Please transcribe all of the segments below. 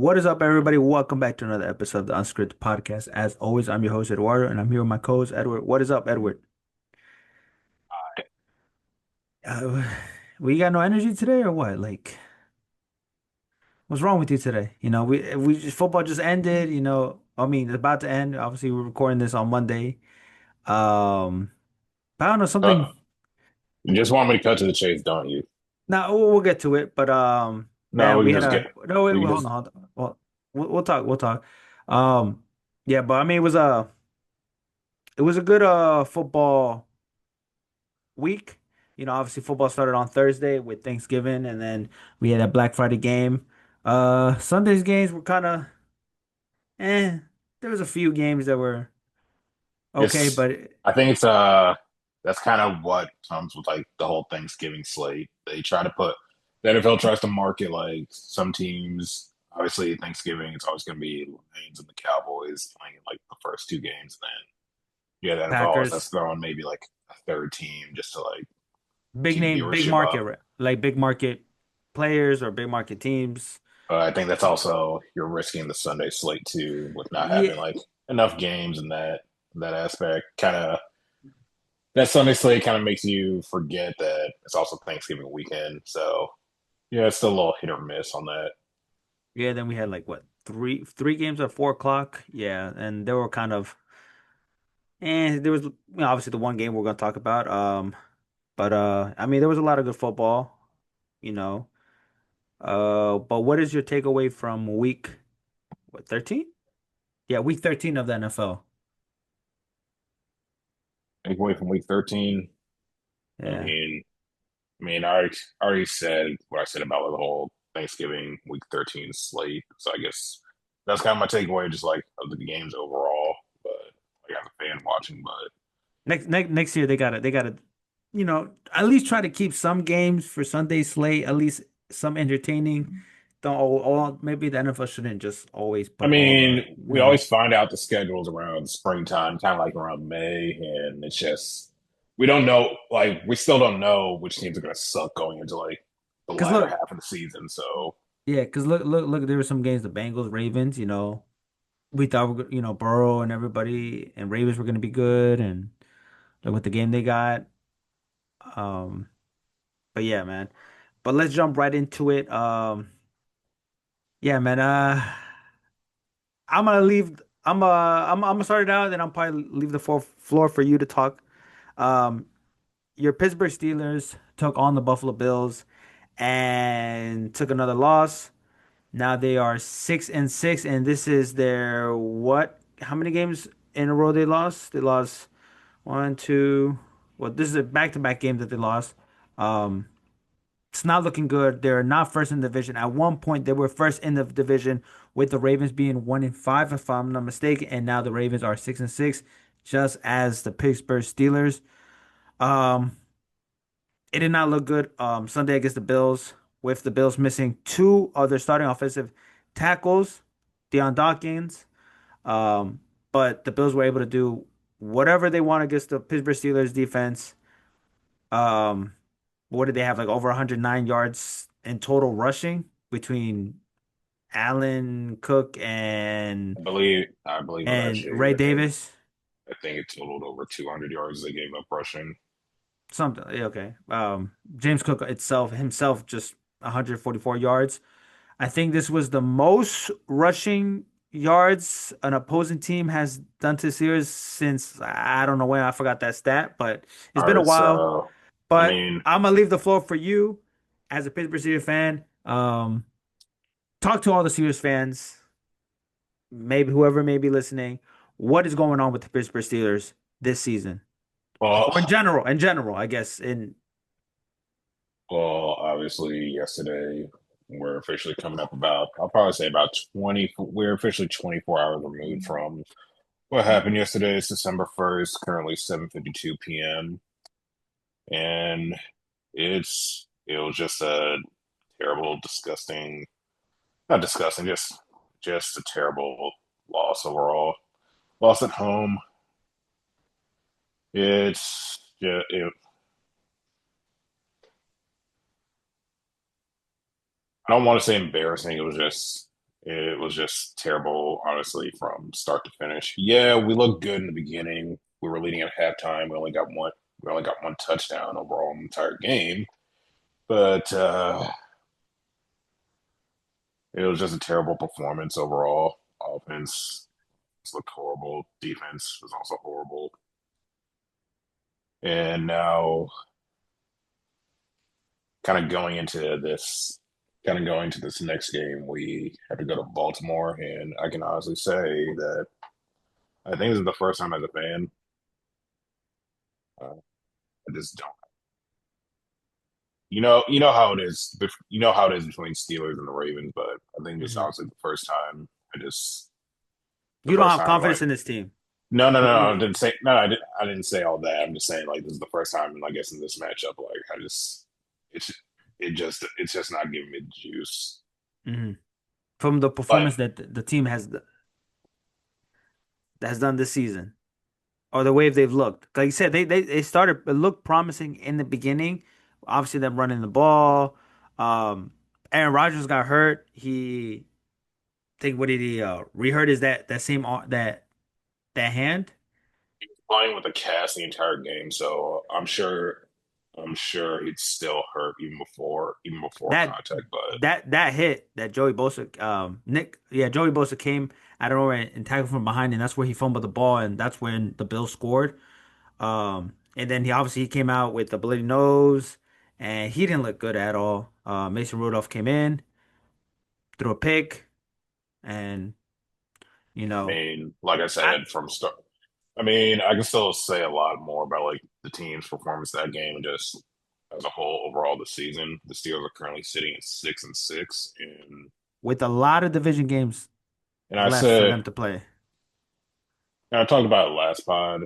What is up, everybody? Welcome back to another episode of the Unscripted Podcast. As always, I'm your host, Eduardo, and I'm here with my co-host, Edward. What is up, Edward? Uh, we got no energy today, or what? Like, what's wrong with you today? Football just ended. I mean, it's about to end. Obviously, we're recording this on Monday. But I don't know something. You just want me to cut to the chase, don't you? Now we'll get to it. But No, man, we we can had just get a no. Wait, we wait, can hold just on, hold on. Well, we'll talk. We'll talk. Um, yeah, but I mean, it was a good football week. Obviously football started on Thursday with Thanksgiving, and then we had a Black Friday game. Sunday's games were kind of eh. There was a few games that were okay, it's but I think it's that's kind of what comes with like the whole Thanksgiving slate. They try to put the NFL tries to market like some teams. Obviously, Thanksgiving it's always going to be Lions and the Cowboys playing in like the first two games, and then yeah, the NFL always has Packers, to throw in maybe like a third team just to like big keep name, big viewership market, up. right? Like big market players or big market teams. I think that's also you're risking the Sunday slate too with not Yeah, having like enough games in that aspect. Kind of that Sunday slate kind of makes you forget that it's also Thanksgiving weekend. So yeah, it's still a little hit or miss on that. yeah. Then we had like what three games at 4 o'clock. Yeah, and they were kind of there was obviously the one game we're gonna talk about. But I mean there was a lot of good football. You know. But what is your takeaway from week 13? Yeah, week 13 of the NFL. Take away from week 13. I Yeah. mean, I already said what I said about the whole Thanksgiving week 13 slate. So I guess that's kind of my takeaway, just like of the games overall. But like as a fan watching, but Next year they gotta, at least try to keep some games for Sunday slate, at least some entertaining. Don't all maybe the NFL shouldn't just always I put all the, mean, you we know, always find out the schedules around springtime, kind of like around May, and it's just we don't know. Like we still don't know which teams are going to suck going into like the because latter look, half of the season. So yeah, because look, there were some games, the Bengals, Ravens, we thought Burrow and everybody and Ravens were gonna be good, and look what the game they got. Um, but yeah, man. But let's jump right into it. Yeah, man. I'm gonna leave. I'm gonna start it out, then I'll probably leave the floor for you to talk. Um, your Pittsburgh Steelers took on the Buffalo Bills and took another loss. Now they are 6-6, and this is their what? How many games in a row they lost? They lost one, two. Well, this is a back-to-back game that they lost. Um, It's not looking good. They're not first in the division. At one point, they were first in the division with the Ravens being 1-5, if I'm not mistaken. And now the Ravens are 6-6, just as the Pittsburgh Steelers. Um, it did not look good Sunday against the Bills, with the Bills missing two of their starting offensive tackles, Deion Dawkins. Um, but the Bills were able to do whatever they want against the Pittsburgh Steelers defense. Um, what did they have? Like over 109 yards in total rushing between Allen, Cook, I believe it was and actually Ray Davis. I think it totaled over 200 yards they gave up rushing. Something. Yeah, okay. James Cook himself just 144 yards. I think this was the most rushing yards an opposing team has done to series since I don't know when. I forgot that stat, but it's All been a right, while. so I But mean, I'm gonna leave the floor for you as a Pittsburgh Steelers fan. Talk to all the Steelers fans, maybe whoever may be listening. What is going on with the Pittsburgh Steelers this season, or in well, general? In general, I guess. well, obviously yesterday we're officially coming up about I'll probably say about 20. We're officially 24 hours removed from what happened yesterday. It's December 1st, currently 7:52 p.m. And it was just a terrible, disgusting, not disgusting, just a terrible loss overall. Loss at home. It's yeah, I don't want to say embarrassing. It was just It was just terrible, honestly, from start to finish. Yeah, we looked good in the beginning. We were leading at halftime. We only got one touchdown overall in the entire game. But it was just a terrible performance overall. Offense looked horrible. Defense was also horrible. And now, kind of going into this, kind of going to this next game, we have to go to Baltimore, and I can honestly say that I think this is the first time as a fan. Uh, I just don't. You know how it is. You know how it is between Steelers and the Ravens, but I think this is Hmm. honestly the first time. The You don't first have time confidence like in this team. no, I You- didn't say no. I didn't say all that. I'm just saying like this is the first time, I guess in this matchup, like it's it's just not giving me the juice. mhm. From the But performance that the team has done this season, or the way they've looked. Like you said, they started it looked promising in the beginning. Obviously, them running the ball. Um, Aaron Rodgers got hurt. He think what did he rehurt is that same that hand. playing with a cast the entire game, so I'm sure he'd still hurt even before That contact. But that hit that Joey Bosa Joey Bosa came out of nowhere and tackled from behind, and that's where he fumbled the ball, and that's when the Bills scored. And then he came out with a bloody nose, and he didn't look good at all. Mason Rudolph came in, threw a pick, and you I know, mean, like I I said from start, I mean, I can still say a lot more about like the team's performance that game and just as a whole overall this season. The Steelers are currently sitting at 6-6, with a lot of division games and left for them to play. I talked about it last pod.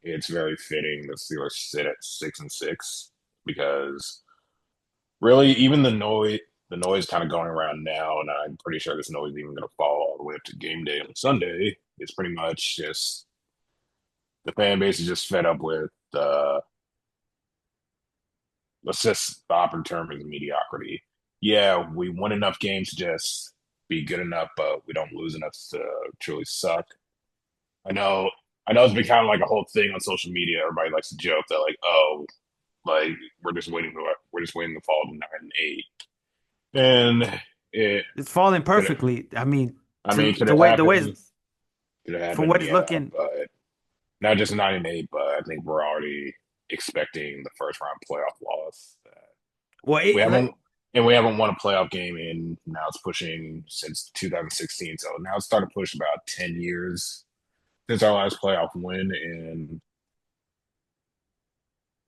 It's very fitting the Steelers sit at 6-6 because really even the noise kind of going around now, and I'm pretty sure this noise is even going to fall all the way up to game day on Sunday. It's pretty much just the fan base is just fed up with let's just stop in terms of mediocrity. Yeah, we won enough games to just be good enough, but we don't lose enough to truly suck. I know, I know it's been kind of like a whole thing on social media. Everybody likes to joke that like, oh, like we're just waiting to fall to 9-8, and it It's falling could perfectly. I mean, I mean, could the have way happened. Could have from happened, what it's yeah, looking, but not just 9-8, but I think we're already expecting the first round playoff loss. well, We haven't and we haven't won a playoff game in now it's pushing since 2016. So now it's started to push about 10 years since our last playoff win. And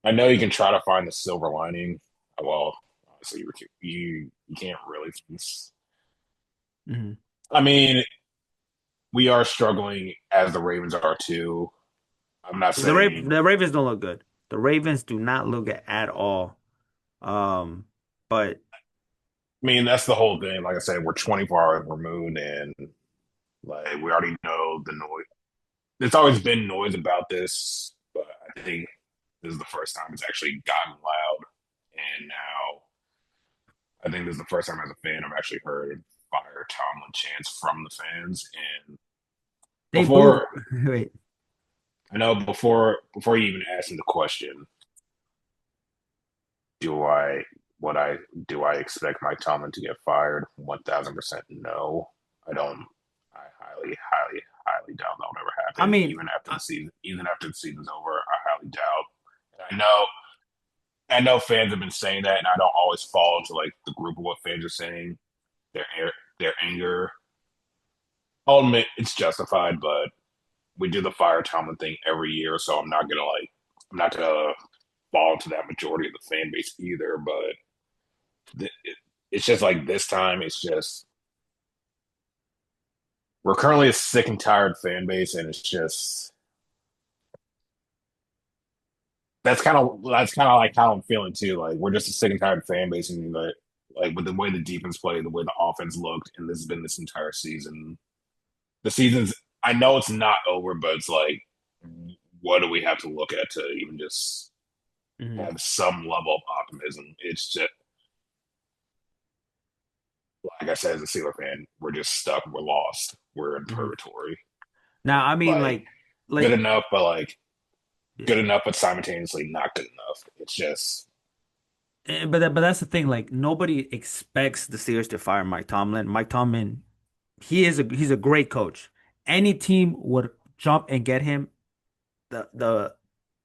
I know you can try to find the silver lining. Well, obviously you can't really. mhm. I mean, we are struggling as the Ravens are too. I'm not saying. The Ravens don't look good. The Ravens do not look good at all. Um, but I mean, that's the whole thing. Like I said, we're 24 hours removed, and like we already know the noise. There's always been noise about this, but I think this is the first time it's actually gotten loud. And now I think this is the first time as a fan I've actually heard fire Tomlin chants from the fans. And they booed. before Wait, I know before you even ask me the question, do I what I do I expect Mike Tomlin to get fired? 1,000% no. I don't. I highly doubt that will ever I happen. mean, Even after the season's over, I highly doubt. And I know fans have been saying that, and I don't always fall into like the group of what fans are saying. Their their anger. I'll admit it's justified, but we do the fire Tomlin thing every year, so I'm not gonna fall into that majority of the fan base either. But it's just like this time, it's just we're currently a sick and tired fan base, and it's just that's kind of like how I'm feeling too. Like we're just a sick and tired fan base, and like with the way the defense played, the way the offense looked, and this has been this entire season. The season's I know it's not over, but it's like what do we have to look at to even just mhm. have some level of optimism? It's just I said, as a Steeler fan, we're just stuck. We're lost. We're in Mhm. purgatory. Now, I mean, Like good like, enough, but like yeah. good enough, but simultaneously not good enough. It's just, But that's the thing. Like, nobody expects the Steelers to fire Mike Tomlin. Mike Tomlin, he's a great coach. Any team would jump and get him. The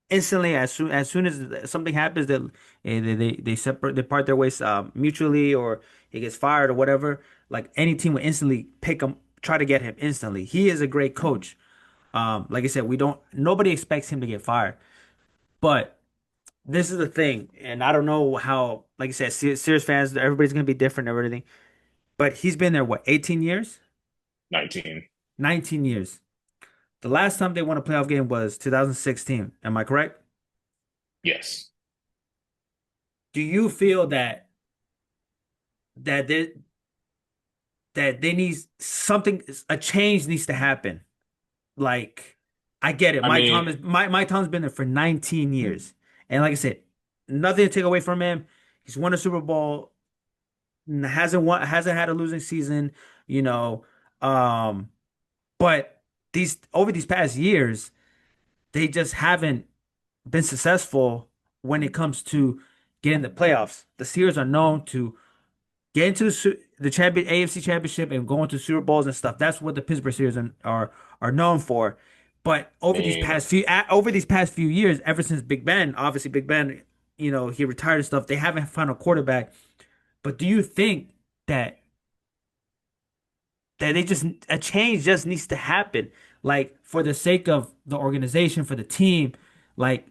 instantly as soon as something happens that they separate they part their ways mutually, or he gets fired or whatever, like any team would instantly pick him, try to get him instantly. He is a great coach. Like I said, we don't nobody expects him to get fired, but this is the thing, and I don't know how, like I said, Sears fans, everybody's gonna be different and everything, but he's been there what, 18 years, 19. 19 years. The last time they won a playoff game was 2016, am I correct? Yes. Do you feel that they that they need something, a change needs to happen? Like, I get it. I mean, Mike Tomlin's been there for 19 years. And like I said, nothing to take away from him. He's won a Super Bowl, hasn't had a losing season, you know. Um, but these over these past years, they just haven't been successful when it comes to getting the playoffs. The Steelers are known to get into the champion AFC Championship and going to Super Bowls and stuff. That's what the Pittsburgh Steelers are known for. But I mean, over these past few years, ever since Big Ben, obviously Big Ben, he retired and stuff. They haven't found a quarterback. But do you think that they just a change just needs to happen, like for the sake of the organization, for the team, like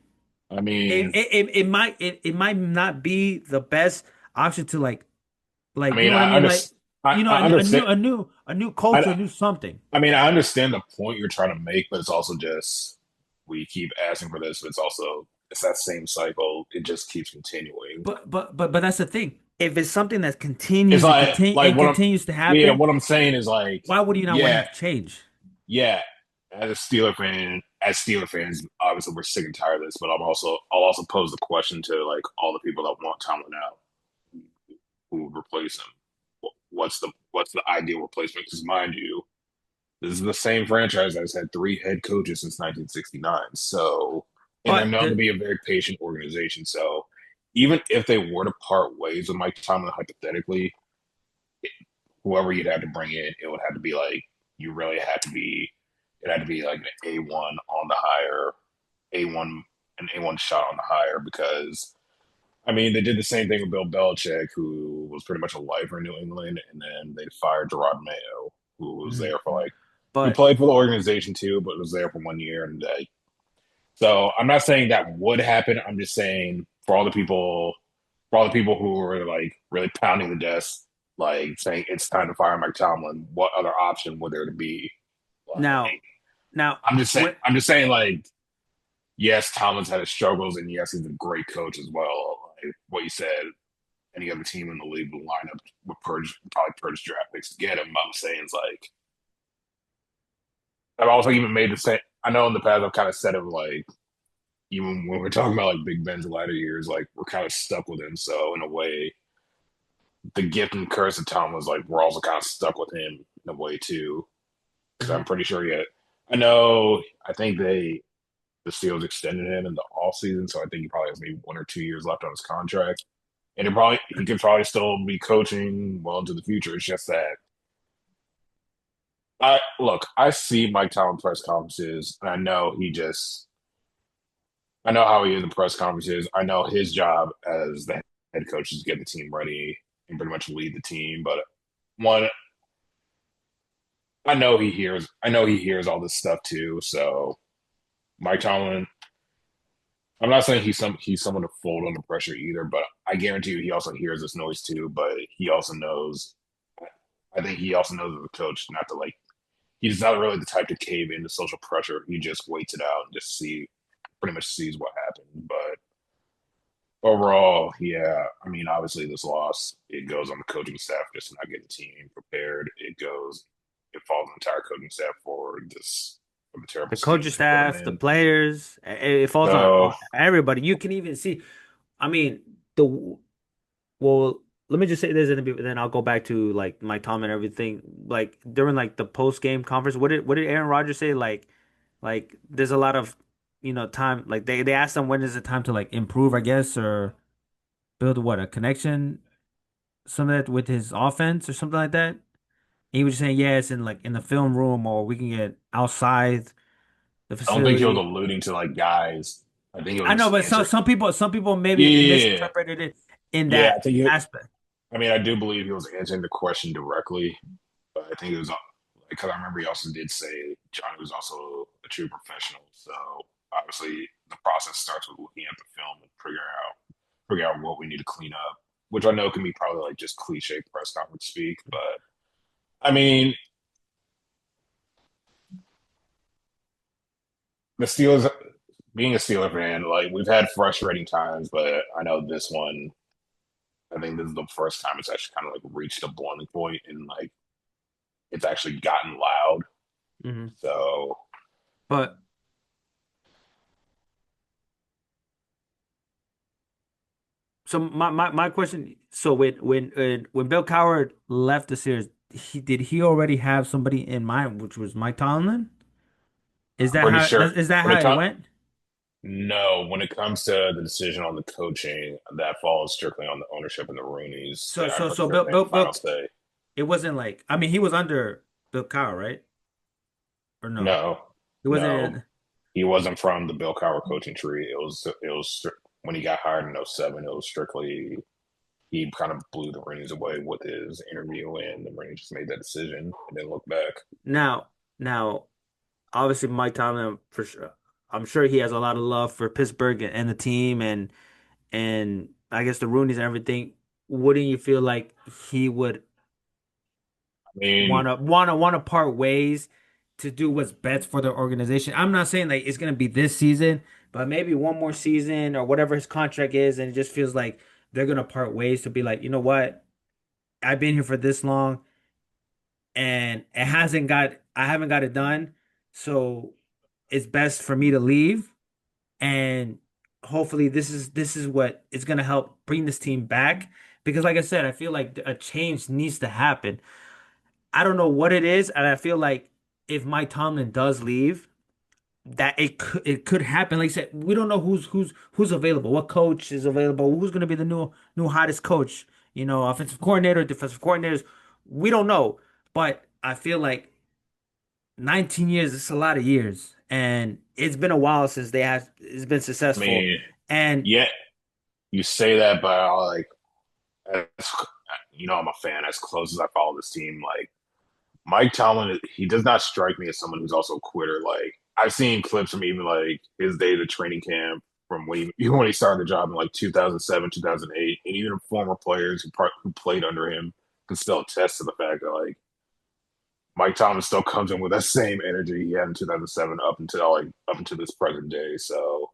I mean, it might not be the best option to I you mean, know what I I mean, like understand. I understand. a new culture, a I, new something. I mean, I understand the point you're trying to make, but it's also just we keep asking for this, but it's that same cycle. It just keeps continuing. But that's the thing. If it's something that It's like what I'm continues to yeah, happen, what I'm saying is like, why would you not want him yeah, to change? yeah. As Steeler fans, obviously we're sick and tired of this, but I'll also pose the question to like all the people that want Tomlin out, who would replace him. What's the ideal replacement? Because mind you, this is the same franchise that's had three head coaches since 1969. So, and they're But known to the be a very patient organization. So, even if they were to part ways with Mike Tomlin, hypothetically, whoever you'd have to bring in, it would have to be like you really had to be. It had to be like an A1 on the hire, A1 an A1 shot on the hire because I mean they did the same thing with Bill Belichick, who was pretty much a lifer in New England, and then they fired Gerard Mayo, who was Mhm. there for like who but played for the organization too, but was there for 1 year. And so I'm not saying that would happen. I'm just saying for all the people who were like really pounding the desk, like saying it's time to fire Mike Tomlin, what other option would there to be? now Like, now what I'm just saying, like, yes, Tomlin's had his struggles, and yes, he's a great coach as well. Like what you said, any other team in the league would line up would probably purge draft picks to get him. I'm saying it's like I've also even made the same. I know in the past I've kind of said it like even when we're talking about like Big Ben's latter years, like we're kind of stuck with him. So in a way, the gift and curse of Tom was like we're also kind of stuck with him in a way too. Because I'm Mhm. pretty sure yet. I know. I think the Steelers extended him in the off season, so I think he probably has maybe 1 or 2 years left on his contract, and he could probably still be coaching well into the future. It's just that I see Mike Tomlin press conferences, and I know how he is in press conferences. I know his job as the head coach is to get the team ready and pretty much lead the team. But one, I know he hears all this stuff too. So Mike Tomlin, I'm not saying he's someone to fold under pressure either, but I guarantee you he also hears this noise too. But he also knows, I think he also knows as a coach not to like. He's not really the type to cave into social pressure. He just waits it out and just pretty much sees what happens. But overall, yeah, I mean, obviously this loss it goes on the coaching staff just to not get the team prepared. It falls on the entire coaching staff for the terrible The season coaching they put him staff, the in. players, it falls So on everybody. You can even see, I mean, the well, let me just say this, and then I'll go back to like my Tom and everything. Like during like the post game conference, what did Aaron Rodgers say? Like there's a lot of time. Like they asked him when is the time to like improve, I guess, or build what a connection, something like that with his offense or something like that. And he was just saying, yeah, it's in like in the film room, or we can get outside the I don't think he was facility. alluding to like guys. I think he I was know, just but answering. some people Yeah, maybe yeah, yeah. misinterpreted it in Yeah, I that think he. aspect. I mean, I do believe he was answering the question directly, but I think it was because I remember he also did say Johnny was also a true professional. So obviously, the process starts with looking at the film and figure out what we need to clean up, which I know can be probably like just cliche press conference speak, but I mean, the Steelers, being a Steeler fan, like we've had frustrating times, but I know this one. I think this is the first time it's actually kind of like reached a boiling point and like it's actually gotten loud. Hmm. So But so my question, so when Bill Coward left the series, did he already have somebody in mind, which was Mike Tomlin? Is I'm that pretty how sure is that when how it it comes, went? no, when it comes to the decision on the coaching, that falls strictly on the ownership and the Roonies, So and I'm so pretty so sure Bill they have Bill the final Bill say. it wasn't like, I mean, he was under Bill Coward, right? Or no? No, He wasn't no, in. he wasn't from the Bill Cowher coaching tree. When he got hired in '07. It was strictly he kind of blew the Roonies away with his interview, and the Roonies just made that decision and then look back. Now obviously Mike Tomlin for sure. I'm sure he has a lot of love for Pittsburgh and the team and I guess the Rooney's and everything. Wouldn't you feel like he would I mean, wanna part ways to do what's best for the organization? I'm not saying like it's gonna be this season, but maybe one more season or whatever his contract is, and it just feels like they're gonna part ways to be like, you know what? I've been here for this long and I haven't got it done, so it's best for me to leave. And hopefully this is what is going to help bring this team back, because like I said, I feel like a change needs to happen. I don't know what it is, and I feel like if Mike Tomlin does leave, that it could happen. Like I said, we don't know who's available, what coach is available, who's going to be the new hottest coach, offensive coordinator, defensive coordinators. We don't know, but I feel like 19 years, it's a lot of years, and it's been a while since they have it's been I successful. mean, And yeah, you say that, but I like, as, I'm a fan. As close as I follow this team, like Mike Tomlin, he does not strike me as someone who's also a quitter. Like I've seen clips from even like his days of training camp from even when he started the job in like 2007, 2008, and even former players who played under him can still attest to the fact that like Mike Tomlin still comes in with that same energy he had in 2007 up until this present day. So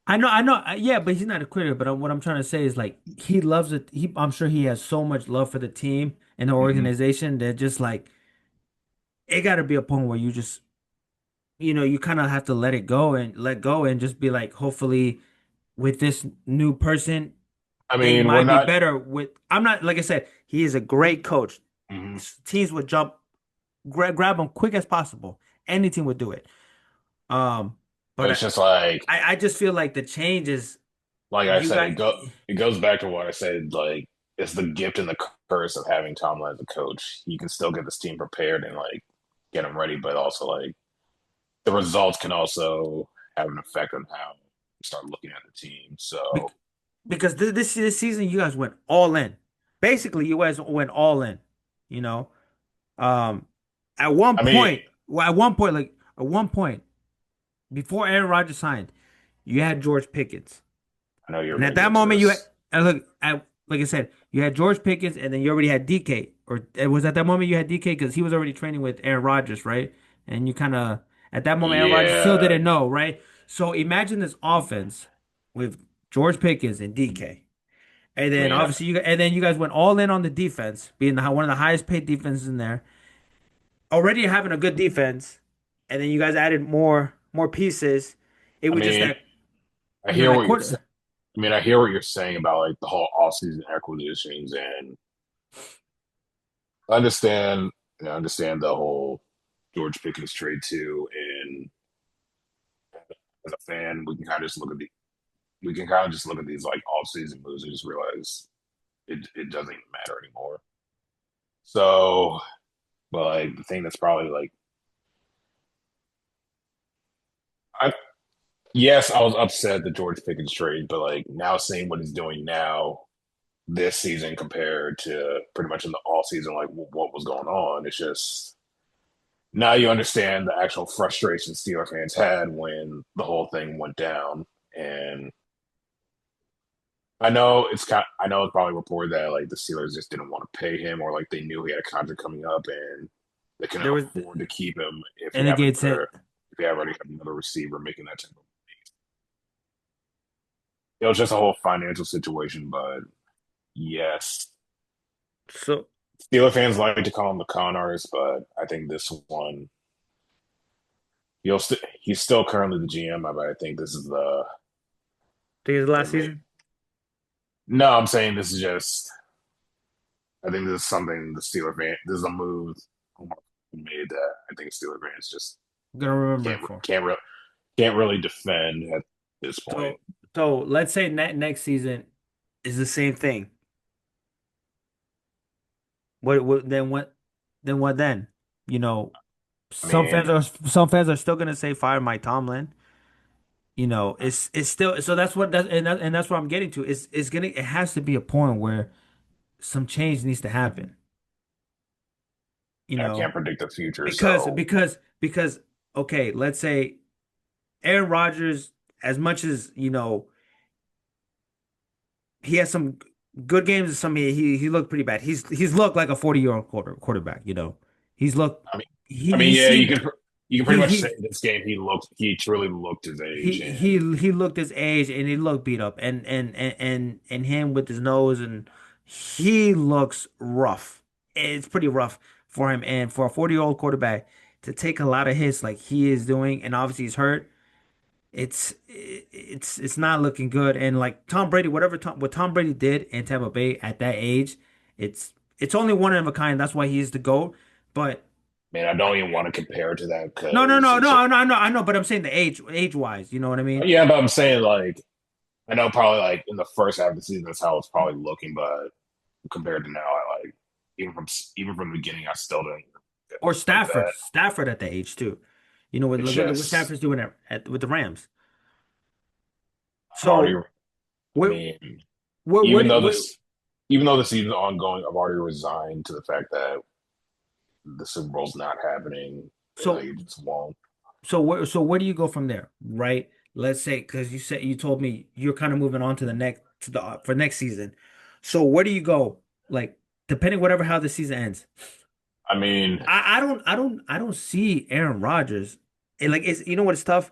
I know, yeah, but he's not a quitter. But what I'm trying to say is like he loves it. I'm sure he has so much love for the team and the mhm. organization that just like it got to be a point where you just you kind of have to let go and just be like, hopefully with this new person, I they mean, we're might be not. better. With I'm not like I said, he is a great coach. Mhm. Teams would grab him quick as possible. Any team would do it. Um, But but it's just like I just feel like the change is I you said, got. it goes back to what I said. Like it's the gift and the curse of having Tomlin as a coach. He can still get this team prepared and like get them ready, but also like the results can also have an effect on how you start looking at the team. So Because this season you guys went all in. Basically, you guys went all in. You know, um, at one I mean, point, well, at one point before Aaron Rodgers signed, you had George Pickens, I know you're and at gonna that get to moment you had, this. and look, like I said, you had George Pickens, and then you already had DK, or it was at that moment you had DK because he was already training with Aaron Rodgers, right? And you kind of at that moment Aaron Rodgers still Yeah, didn't know, right? So imagine this offense with George Pickens and DK. And I then mean, obviously you guys went all in on the defense, being one of the highest paid defenses in there. Already having a good defense, and then you guys added more pieces. It I was just mean, that I hear that what you're. quarter. I mean, I hear what you're saying about like the whole offseason acquisitions and I understand. I understand the whole George Pickens trade too, and as a fan, we can kind of just look at these like off season moves and just realize it doesn't even matter anymore. So, but like the thing that's probably like, I yes, I was upset the George Pickens trade, but like now seeing what he's doing now this season compared to pretty much in the all season, like what was going on, it's just now you understand the actual frustration Steeler fans had when the whole thing went down. And I know it's probably reported that like the Steelers just didn't want to pay him or like they knew he had a contract coming up and they couldn't There was, afford to keep him and again said if you already have another receiver making that type of it was just a whole financial situation, but yes. so. Steeler fans like to call him the con artist, but I think this one he's still currently the GM, but I think this is Think it's the last main. season. No, I'm saying this is just I think this is something the Steeler fan. This is a move made that I think Steeler fans just I'm gonna remember can't it for. can't really can't really defend at this point. So so let's say next season is the same thing. What then what then? You know, I mean, some fans are still gonna say fire Mike Tomlin. It's still so and that's what I'm getting to. It has to be a point where some change needs to happen. You I know, can't predict the future, because so because because okay, let's say Aaron Rodgers, as much as he has some good games and some he looked pretty bad. He's looked like a 40-year-old quarterback. He's looked I mean, he yeah, seemed you can pretty he much say he this game he truly looked his age, and he looked his age and he looked beat up and him with his nose and he looks rough. It's pretty rough for him and for a 40-year-old quarterback to take a lot of hits like he is doing and obviously he's hurt. It's not looking good. And like Tom Brady, what Tom Brady did in Tampa Bay at that age, it's only one of a kind. That's why he's the GOAT. But man, I don't even want to compare it to that no, no, because no, it's no, just, I know. But I'm saying the age wise, you know what I mean? yeah, but I'm saying like I know probably like in the first half of the season that's how it's probably looking, but compared to now, I like even from the beginning, I still don't Or like that. Stafford at that age too. It's Look what just Stafford's doing with the Rams. I'm already. So I what mean, what even do- though what this even though the season's ongoing, I've already resigned to the fact that the Super Bowl's not happening. Like so it just won't. where do you go from there, right? Let's say because you told me you're kind of moving on to the next to the for next season. So where do you go? Like depending whatever how the season ends. I mean, I don't see Aaron Rodgers. And like it's you know what it's tough?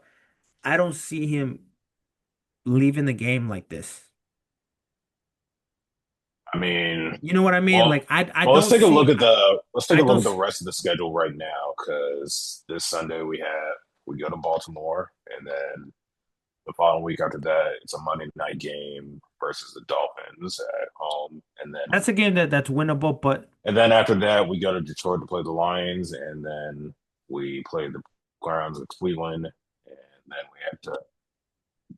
I don't see him leaving the game like this. I mean, You know what I mean? well, Like let's take a look at the I don't rest of the schedule right now because this Sunday we go to Baltimore and then the following week after that it's a Monday night game versus the Dolphins at home that's a game that's winnable, but and then after that we go to Detroit to play the Lions and then we play the Browns at Cleveland and then we have to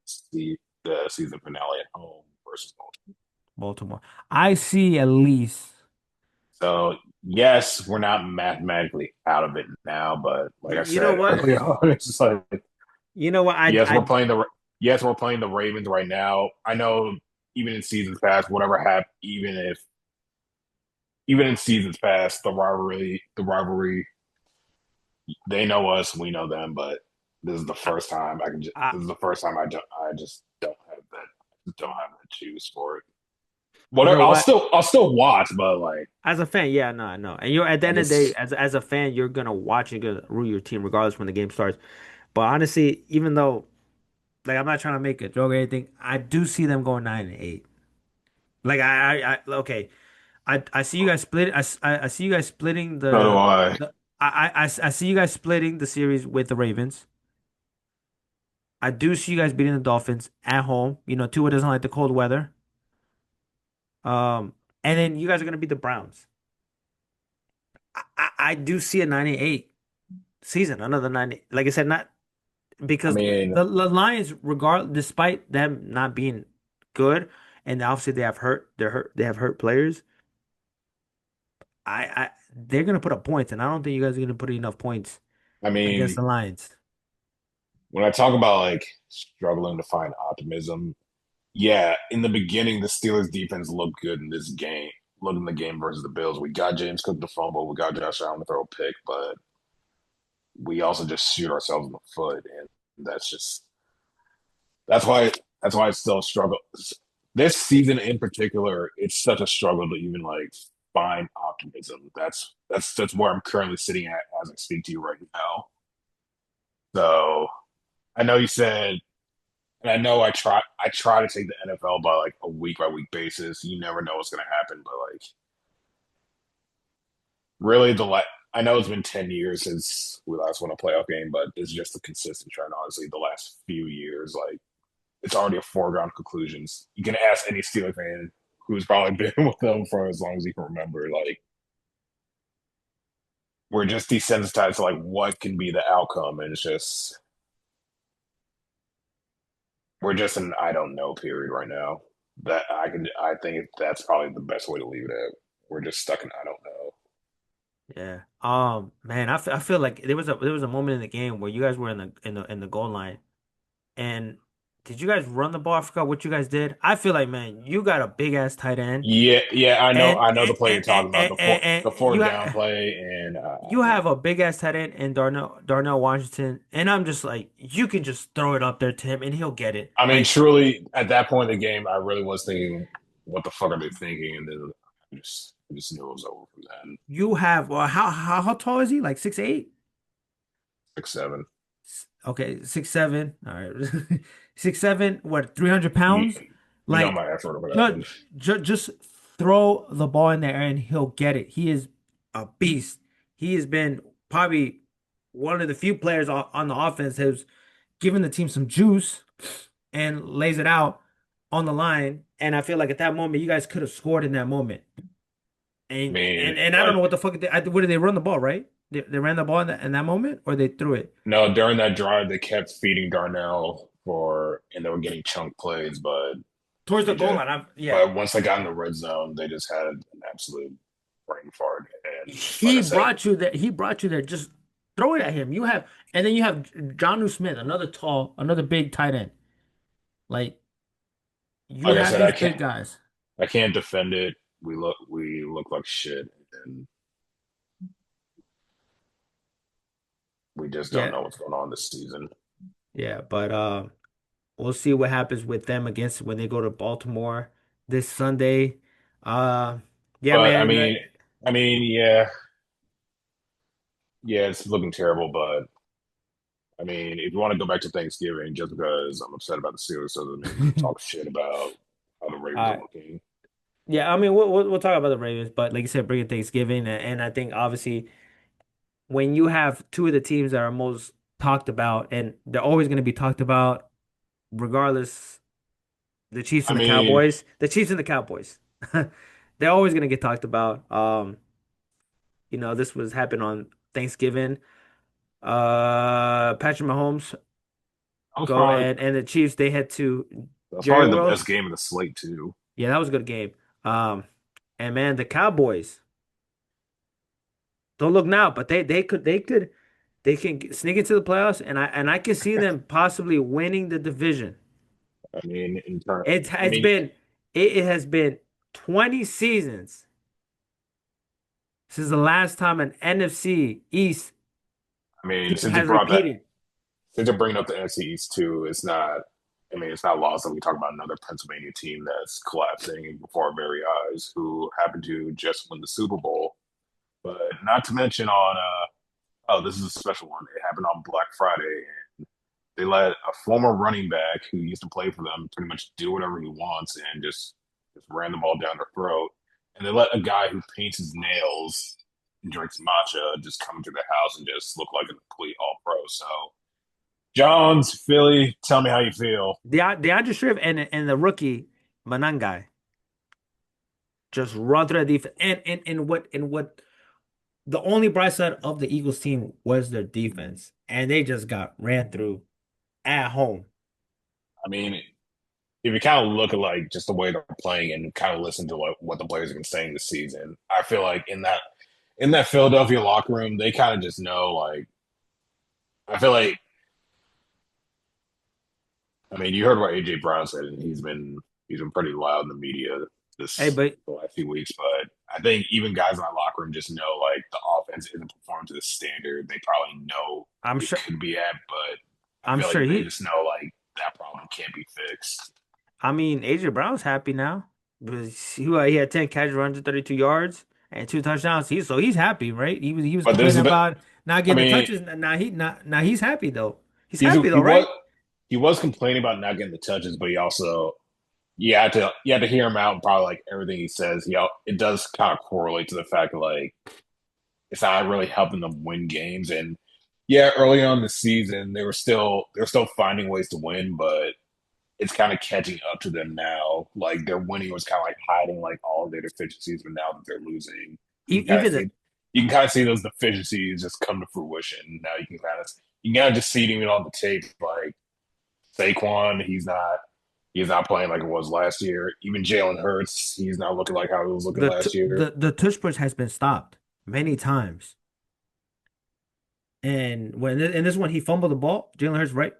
see the season finale at home versus Baltimore. Baltimore. I see at least So yes, we're not mathematically out of it now, but like I you know said what? earlier on, it's just like You know what? yes, yes we're playing the Ravens right now. I know even in seasons past, whatever happened, even in seasons past, the rivalry, they know us, we know them, but this is the I, first time I this is the first time I just don't have that choose for it. you Whatever, know what? I'll still watch, but like As a fan, yeah, no, no. And you're at the I end of the day, just as a fan, you're gonna watch and gonna root your team regardless when the game starts. But honestly, even though like I'm not trying to make a joke or anything, I do see them going 9-8. Like okay. I see you guys split. I see you guys splitting so do I. the I see you guys splitting the series with the Ravens. I do see you guys beating the Dolphins at home. Tua doesn't like the cold weather. Um, and then you guys are gonna beat the Browns. I do see a 98 season, another 90. Like I said, not I because mean, the Lions, despite them not being good, and obviously they have hurt players. They're gonna put up points, and I don't think you guys are gonna put enough points I against mean, the Lions. when I talk about like struggling to find optimism, yeah, in the beginning, the Steelers defense looked good in this game. Look in the game versus the Bills. We got James Cook to fumble. We got Josh Allen to throw a pick, but we also just shoot ourselves in the foot, and that's just that's why that's why it's still a struggle. This season in particular, it's such a struggle to even like find optimism. That's where I'm currently sitting at as I speak to you right now. So I know you said, and I know I try to take the NFL by week basis. You never know what's going to happen, but like really I know it's been 10 years since we last won a playoff game, but it's just a consistent trend. Honestly, the last few years, like it's already a foregone conclusions. You can ask any Steeler fan who's probably been with them for as long as you can remember. Like we're just desensitized to like what can be the outcome, and it's just we're just in an I don't know period right now. I think that's probably the best way to leave it at. We're just stuck in I don't know. Yeah. Man, I feel like there was a moment in the game where you guys were in the goal line, and did you guys run the ball? I forgot what you guys did. I feel like, man, you got a big ass tight end, Yeah, yeah, I know the play you're talking about, and the fourth down play, and you have a big ass tight end in Darnell Washington, and I'm just like, you can just throw it up there to him, and he'll get it. I mean, Like truly, at that point in the game, I really was thinking, what the fuck are they thinking? And then I just knew it was over from then. you have, well, how tall is he? Like 6'8"? 6'7". Okay, 6'7". All right, 6'7". What, 300 You, pounds? you know Like, my effort over that just, one. just throw the ball in there and he'll get it. He is a beast. He has been probably one of the few players on the offense who's given the team some juice and lays it out on the line. And I feel like at that moment, you guys could have scored in that moment. I And mean, and, and I don't like, know what the fuck what did they run the ball, right? They ran the ball in that moment, or they threw it no, during that drive, they kept feeding Darnell and they were getting chunk plays, towards the they goal just, line. Yeah. but once they got in the red zone, they just had an absolute brain fart. And like He I said, brought you there. He brought you there. Just throw it at him. And then you have Johnu Smith, another big tight end. Like you like I have said, these big guys. I can't defend it. We look like shit, and we just don't Yeah, know what's going on this season. yeah. But we'll see what happens with them against when they go to Baltimore this Sunday. Uh, yeah, But man. yeah, yeah, it's looking terrible. But I mean, if you want to go back to Thanksgiving, just because I'm upset about the Steelers doesn't mean we can talk shit about how the Ravens All are right. looking. Yeah, I mean we'll talk about the Ravens, but like you said, bring in Thanksgiving, and I think obviously when you have two of the teams that are most talked about, and they're always going to be talked about regardless. The Chiefs I and the mean, Cowboys. The Chiefs and the Cowboys. They're always gonna get talked about. This was happened on Thanksgiving. Patrick Mahomes that was go probably and the Chiefs they head to that's Jerry probably the World. best game of the slate too. Yeah, that was a good game. Um, and man, the Cowboys don't look now, but they can sneak into the playoffs, and I can see them possibly winning the division. I mean, in turn, It's I it's mean, been it has been 20 seasons since the last time an NFC East I mean, team has repeated. since you're bringing up the NFC East too, it's not. I mean, it's not lost that we talk about another Pennsylvania team that's collapsing before our very eyes, who happened to just win the Super Bowl. But not to mention on, oh, this is a special one. It happened on Black Friday. They let a former running back who used to play for them pretty much do whatever he wants and just ran the ball down their throat. And they let a guy who paints his nails and drinks matcha just come into their house and just look like a complete all pro. So, Jones, Philly, tell me how you feel. DeAndre Swift and the rookie Manangai just run through that defense. And what the only bright side of the Eagles team was their defense, and they just got ran through at home. I mean, if you kind of look at like just the way they're playing and kind of listen to what the players have been saying this season, I feel like in that Philadelphia locker room, they kind of just know like I feel like I mean you heard what AJ Brown said and he's been pretty loud in the media Hey, this but the last few weeks, but I think even guys in that locker room just know like the offense isn't performing to the standard they probably know I'm it sure could be at, but I I'm feel sure like they he just know like that problem can't be fixed. I mean, AJ Brown's happy now because he had 10 catches, 132 yards, and 2 touchdowns. He's happy, right? He was But complaining there's a bit. about not I getting the mean, touches. Now he's happy though. He's happy he though, right? he was complaining about not getting the touches, but he also you had to hear him out and probably like everything he says. It does kind of correlate to the fact that like it's not really helping them win games. And yeah, early on in the season they were still finding ways to win, but it's kind of catching up to them now. Like their winning was kind of like hiding like all of their deficiencies, but now that they're losing, you can kind of Even the see you can kind of see those deficiencies just come to fruition. Now you can kind of just see it even on the tape. Like Saquon, he's not playing like it was last year. Even Jalen Hurts, he's not looking like how he was looking last year. the tush push has been stopped many times, and when in this one he fumbled the ball, Jalen Hurts, right?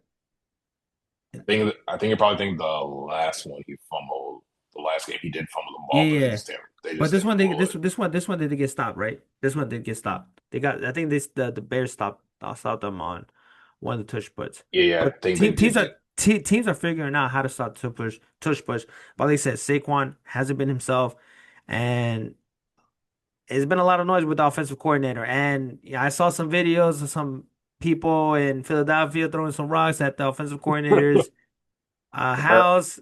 I think you probably think the last one he fumbled, the last game he did fumble the Yeah, ball, but yeah. they But just didn't call it. this one did get stopped, right? This one did get stopped. They got I think this the Bears stopped them on one of the tush puts. Yeah, I But think they did get. teams are figuring out how to stop tush push. But like I said, Saquon hasn't been himself, and it's been a lot of noise with the offensive coordinator. And yeah, I saw some videos of some people in Philadelphia throwing some rocks at the offensive coordinator's house.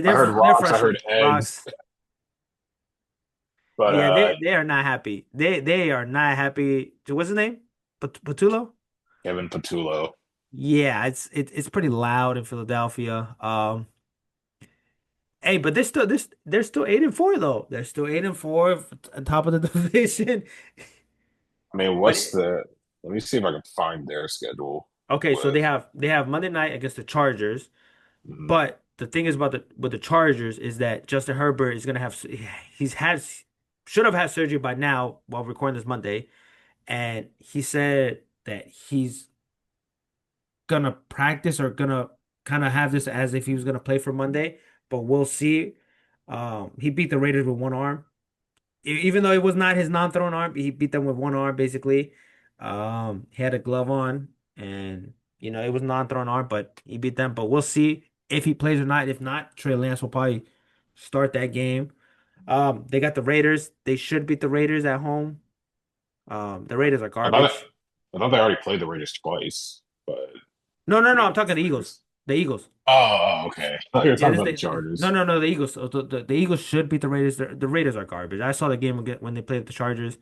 I heard They're rocks, I heard frustrated. eggs, Rocks. but Yeah, they are not happy. They are not happy. What's his name? Patullo? Kevin Patullo. Yeah, it's pretty loud in Philadelphia. Hey, but they're still 8-4 though. They're still 8-4 on top of the division. I mean, But what's the? Let me see if I can find their schedule. okay, so With they have Monday night against the Chargers. mhm. But the thing is about the with the Chargers is that Justin Herbert is gonna have he's had should have had surgery by now while recording this Monday, and he said that he's gonna practice or gonna kind of have this as if he was gonna play for Monday, but we'll see. He beat the Raiders with one arm, even though it was not his non-throwing arm. He beat them with one arm basically. He had a glove on, and it was non-throwing arm, but he beat them. But we'll see if he plays or not. If not, Trey Lance will probably start that game. They got the Raiders. They should beat the Raiders at home. The Raiders are I thought garbage. I thought they already played the Raiders twice, but No, no, no. I'm maybe talking the the Eagles. Raiders. The Eagles. Okay. I thought you were Yeah, talking this about the no, Chargers. no, no. The Eagles. The Eagles should beat the Raiders. The Raiders are garbage. I saw the game when they played the Chargers.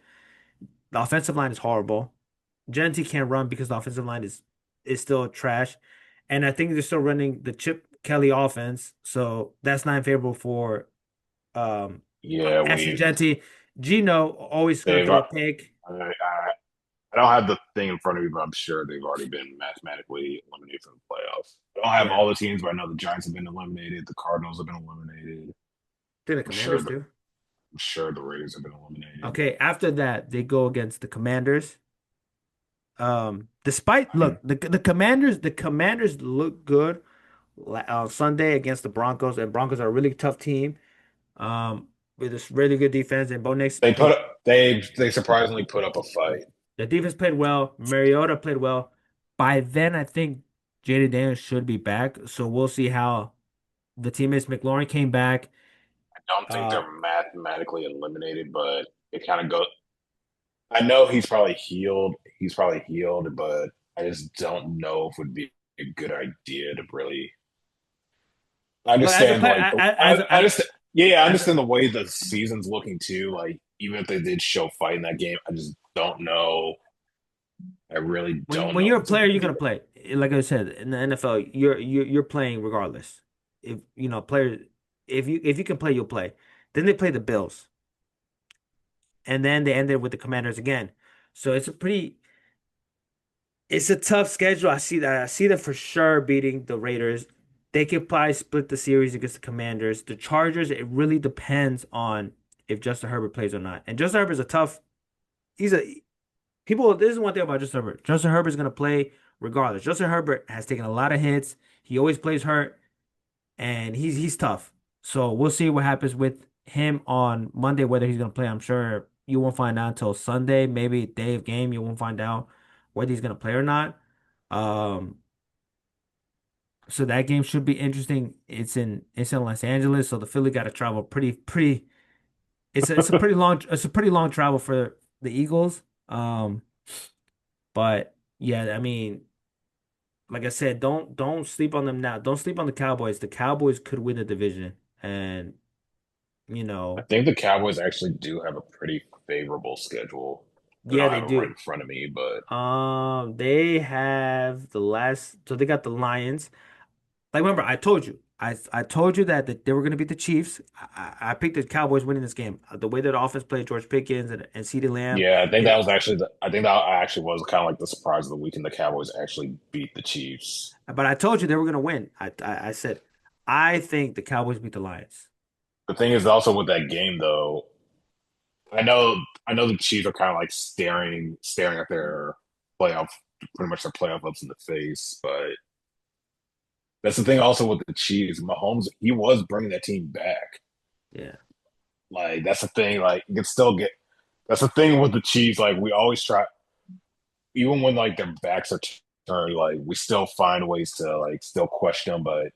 The offensive line is horrible. Genty can't run because the offensive line is still trash, and I think they're still running the Chip Kelly offense, so that's not favorable for Yeah, Ashton we Genty. Gino always gonna they've. throw a pick. I don't have the thing in front of me, but I'm sure they've already been mathematically eliminated from the playoffs. I don't have Yeah, all the teams, but I know the Giants have been eliminated. The Cardinals have been eliminated. I think the I'm sure Commanders too. I'm sure the Raiders have been eliminated. Okay, after that they go against the Commanders. Despite look the Commanders look good Sunday against the Broncos, and Broncos are a really tough team. With this really good defense, and Bo Nix They played. put they surprisingly put up a fight. The defense played well. Mariota played well. By then, I think Jaden Daniels should be back. So we'll see how the team is. McLaurin came back. I don't think Uh, they're mathematically eliminated, but it kind of go. I know he's probably healed. He's probably healed, but I just don't know if it would be a good idea to really. I look as a understand, player, like I understand. I as a, understand the way the season's looking too. Like even if they did show fight in that game, I just don't know. I really don't when know you're if a it's a player, good you're idea. gonna play. Like I said, in the NFL, you're playing regardless. If players, if you can play, you'll play. Then they play the Bills. and then they ended with the Commanders again. So it's a tough schedule. I see that. I see them for sure beating the Raiders. They could probably split the series against the Commanders. The Chargers, it really depends on if Justin Herbert plays or not. And Justin Herbert's a tough. He's a people. This is one thing about Justin Herbert. Justin Herbert's gonna play regardless. Justin Herbert has taken a lot of hits. He always plays hurt, and he's tough. So we'll see what happens with him on Monday, whether he's gonna play. I'm sure you won't find out until Sunday, maybe day of game. You won't find out whether he's gonna play or not. Um, so that game should be interesting. It's in Los Angeles, so the Philly got to travel pretty. It's a pretty long travel for the Eagles. But yeah, I mean, like I said, don't sleep on them now. Don't sleep on the Cowboys. The Cowboys could win the division, and you I know, think the Cowboys actually do have a pretty favorable schedule. I yeah, don't they have it right do. in front of me, but They have the last, so they got the Lions. Like remember, I told you that they were going to beat the Chiefs. I picked the Cowboys winning this game. The way that the offense played, George Pickens and CeeDee Lamb, yeah, I think that they, was actually I think that actually was kind of like the surprise of the weekend. The Cowboys actually beat the Chiefs. but I told you they were going to win. I said I think the Cowboys beat the Lions. The thing is also with that game though, I know I know the Chiefs are kind of like staring at their playoff pretty much their playoff hopes in the face, but that's the thing also with the Chiefs. Mahomes, he was bringing that team back. Yeah, Like that's the thing. Like you can still get. That's the thing with the Chiefs. Like we always try, even when like their backs are turned, like we still find ways to like still question them. But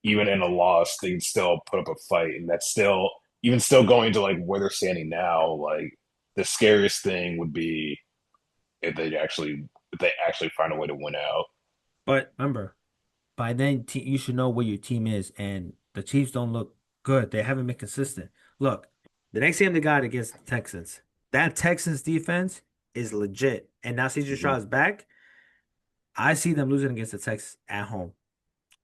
even in a loss, they can still put up a fight, and that's still even still going to like where they're standing now. Like the scariest thing would be if they actually find a way to win out. but remember, by then you should know where your team is, and the Chiefs don't look good. They haven't been consistent. Look, the next game they got against the Texans, that Texans defense is legit, and now CJ Mhm. Stroud is back. I see them losing against the Texans at home.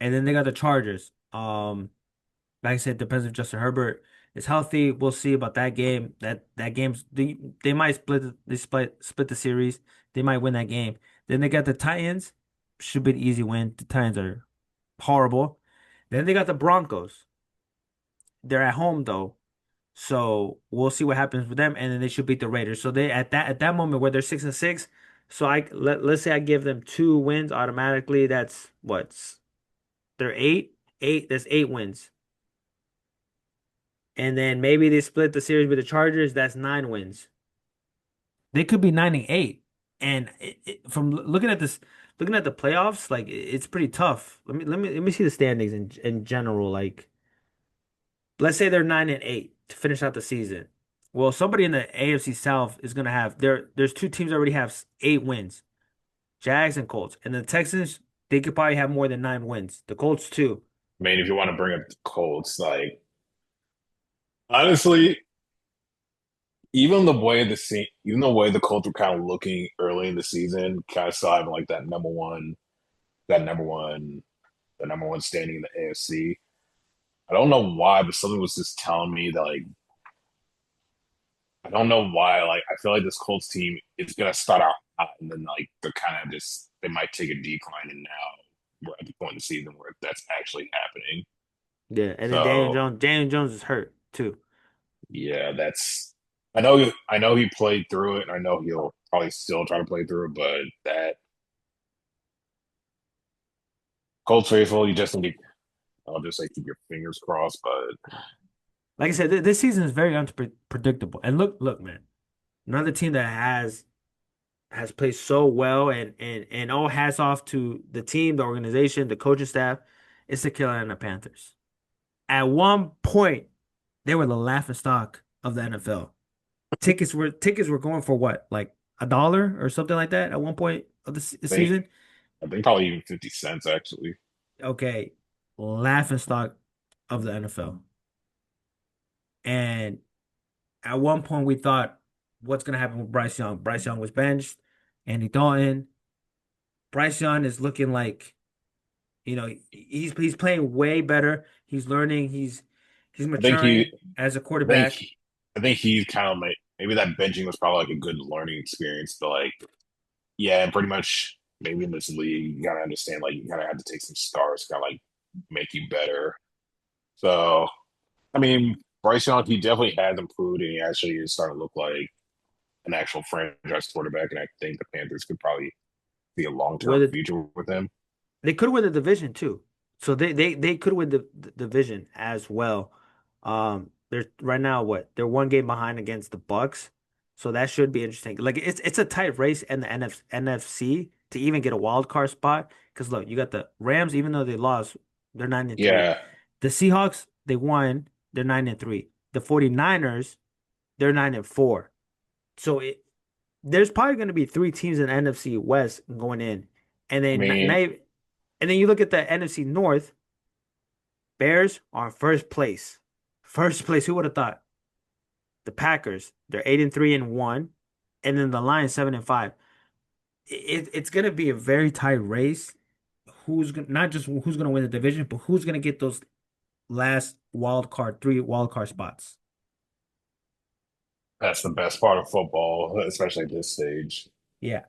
And then they got the Chargers. Like I said, depends if Justin Herbert is healthy. We'll see about that game. That game's they might split the series. They might win that game. Then they got the Titans. Should be an easy win. The Titans are horrible. Then they got the Broncos. They're at home though. So we'll see what happens with them. And then they should beat the Raiders. So they at that moment where they're 6-6. So let's say I give them 2 wins automatically. That's what they're eight. That's 8 wins. And then maybe they split the series with the Chargers. That's 9 wins. They could be 9-8. And from looking at the playoffs, like it's pretty tough. Let me see the standings in general. Like, let's say they're 9-8 to finish out the season. Well, somebody in the AFC South is gonna have there's 2 teams that already have 8 wins, Jags and Colts, and the Texans. They could probably have more than 9 wins. The Colts too. I mean, if you want to bring up the Colts, like honestly, even the way the Colts were kind of looking early in the season, kind of still having like that number one, the number one standing in the AFC. I don't know why, but something was just telling me that like I don't know why. Like I feel like this Colts team is gonna start out hot and then like they're kind of just they might take a decline, and now we're at the point in the season where that's actually happening. Yeah, and then So Daniel Jones is hurt too. yeah, that's I know he played through it, and I know he'll probably still try to play through it, but that Colts faithful, you just need I'll just say keep your fingers crossed. But Like I said, this season is very unpredictable. And look, man, another team that has played so well, and all hats off to the team, the organization, the coaching staff. It's the Carolina Panthers. At one point, they were the laughing stock of the NFL. Tickets were going for what, like $1 or something like that at one point of the I think season. I think probably even 50 cents actually. Okay, laughing stock of the NFL. And at one point, we thought, what's going to happen with Bryce Young? Bryce Young was benched. Andy Dalton. Bryce Young is looking like, he's playing way better. He's learning. He's I think he maturing as a I think quarterback. he, I think he's kind of maybe that benching was probably like a good learning experience, but like yeah, pretty much maybe in this league you gotta understand like you gotta have to take some scars to kind of like make you better. So I mean, Bryce Young he definitely has improved and he actually is starting to look like an actual franchise quarterback, and I think the Panthers could probably see a long term Whether future with him. they could win the division too. So they could win the division as well. They're right now what? They're one game behind against the Bucks. So that should be interesting. Like it's a tight race in the NFC to even get a wild card spot. Because look, you got the Rams, even though they lost, they're 9-3. Yeah, The Seahawks, they won, they're 9-3. The 49ers, they're 9-4. So there's probably going to be three teams in the NFC West going in. And I then mean, and then you look at the NFC North, Bears are in first place. First place, who would have thought? The Packers, they're 8-3-1, and then the Lions 7-5. It's gonna be a very tight race. Who's gonna not just who's gonna win the division, but who's gonna get those last three wild card spots? that's the best part of football, especially at this stage. Yeah,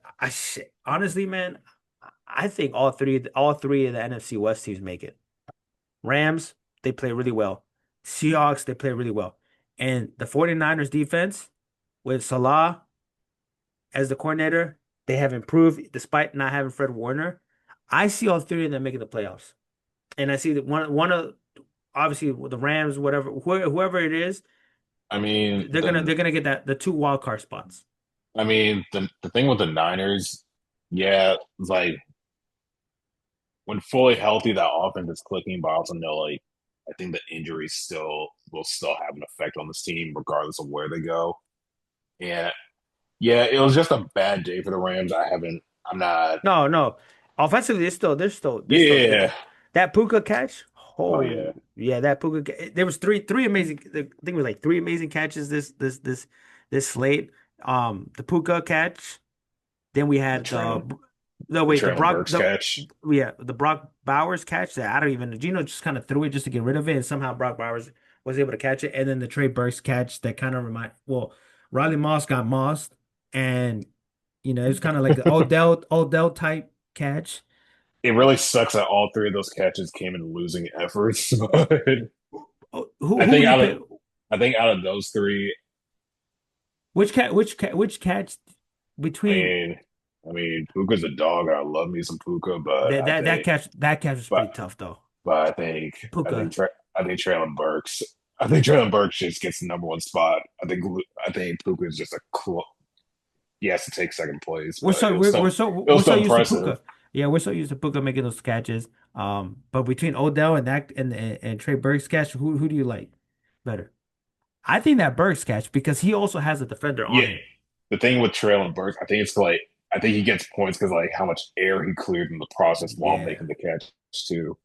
honestly, man, I think all three of the NFC West teams make it. Rams, they play really well. Seahawks, they play really well. And the 49ers defense with Salah as the coordinator, they have improved despite not having Fred Warner. I see all three of them making the playoffs. And I see that one of obviously the Rams, whatever, whoever it is, I mean, they're gonna get the two wild card spots. the thing with the Niners, yeah, it's like when fully healthy, that offense is clicking, but I also know like I think the injuries still will still have an effect on this team regardless of where they go. And yeah, it was just a bad day for the Rams. I'm not. No, no. Offensively, they're still good. Yeah. That Puka catch, Oh oh yeah. yeah, that there was three amazing. I think it was like three amazing catches this slate. The Puka catch. Then we The had Traylon, no the wait, Traylon Burks catch. the Brock Bowers catch that I don't even Gino just kind of threw it just to get rid of it, and somehow Brock Bowers was able to catch it. And then the Trey Burks catch that kind of Riley Moss got mossed, and it was kind of like the Odell type catch. It really sucks that all three of those catches came in losing efforts. But Oh, who I who think would you out pick? of I think out of those three, Which catch I between mean, I mean, Puka's a dog. I love me some Puka, that catch was but pretty tough though. but Puka. I think Traylon Burks. I think Traylon Burks just gets the number one spot. I think Puka is just he has to take second place, We're but so we're, we're so it was we're so still used to impressive. Puka. Yeah, we're so used to Puka making those catches. But between Odell and that and Trey Burke's catch, who do you like better? I think that Burke's catch because he also has a defender on Yeah, him. the thing with Traylon Burks, I think it's like I think he gets points because like how much air he cleared in the process while Yeah. making the catch too.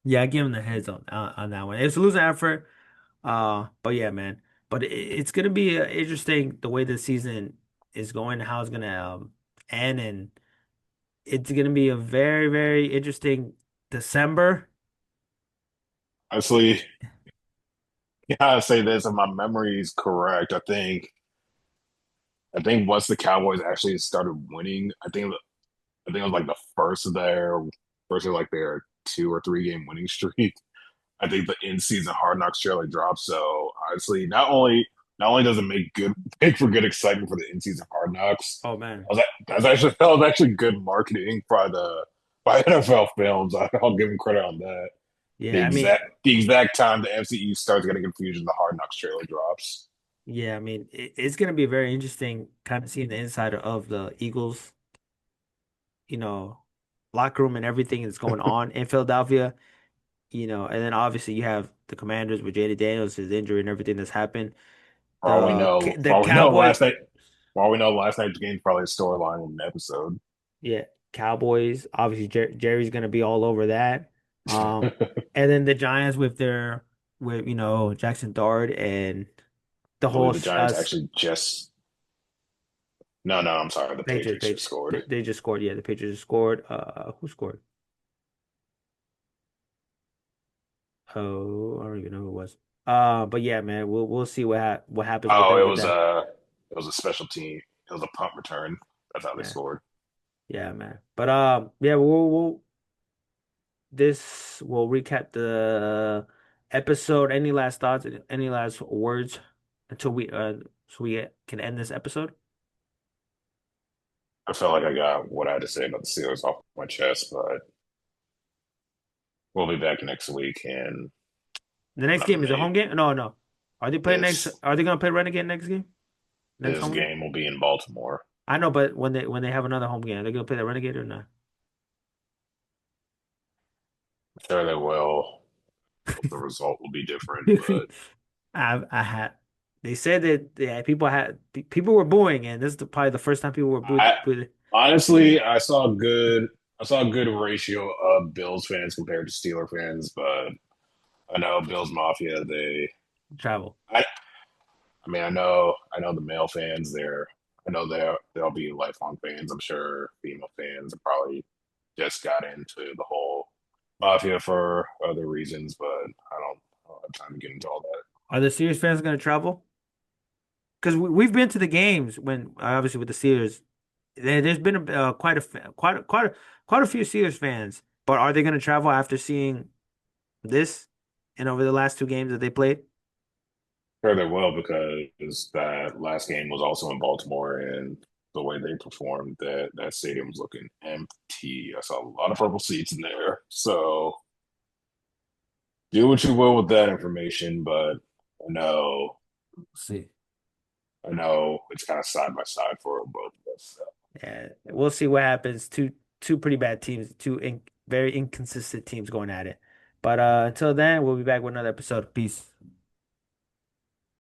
Yeah, I give him the heads on that one. It's a losing effort. But yeah, man. But it's gonna be interesting the way the season is going, how it's gonna end, and it's gonna be a very, very interesting December. Honestly, yeah, I say this, if my memory is correct, I think once the Cowboys actually started winning, I think it was like the first of like their 2 or 3 game winning streak. I think the in season Hard Knocks trailer dropped. So honestly, not only does it make for good excitement for the in season Hard Knocks, Oh man. that was actually good marketing by NFL Films. I'll give them credit on that. Yeah, I mean, The exact time the FCE starts getting confusion, the Hard Knocks trailer drops. yeah, I mean, it's going to be very interesting kind of seeing the inside of the Eagles, you know, locker room and everything that's going on in Philadelphia, and then obviously you have the Commanders with JD Daniels, his injury and everything that's happened. The For all we know, Cowboys, last night's game is probably a storyline in an episode. yeah, Cowboys, obviously Jerry's going to be all over that. Um, and then the Giants with Jackson Dart and the I believe whole the Giants actually just no, I'm sorry, the Patriots just scored. They just scored. Yeah, the Patriots just scored. Who scored? Oh, I don't even know who it was. But yeah, man, we'll see what happens with Oh, them with that. it was a special team. It was a punt return. That's how they Yeah, scored. yeah, man. But yeah, we'll recap the episode. Any last thoughts? Any last words until we so we can end this episode? I felt like I got what I had to say about the Steelers off my chest, but we'll be back next week, and The next whatever game is a home may game? No, no. Are they playing next? this Are they gonna play Renegade next game? Next this home game? game will be in Baltimore. I know, but when they have another home game, are they gonna play the Renegade or not? I'm sure they will. Hope the result will be different, but I had. They said that yeah, people were booing, and this is probably the first time people were I booed honestly I saw a good ratio of Bills fans compared to Steeler fans, but I know Bills Mafia. travel. I I mean I know the male fans. I know they'll be lifelong fans. I'm sure female fans have probably just got into the whole Mafia for other reasons, but I don't have time to get into all that. Are the Steelers fans gonna travel? Because we've been to the games when obviously with the Steelers. There's been quite a quite a few Steelers fans, but are they gonna travel after seeing this and over the last two games that they played? Sure they will because that last game was also in Baltimore and the way they performed, that stadium was looking empty. I saw a lot of purple seats in there. So do what you will with that information, but I know See. I know it's kind of side by side for both of us. So. Yeah, we'll see what happens. Two pretty bad teams, very inconsistent teams going at it. But until then, we'll be back with another episode. Peace.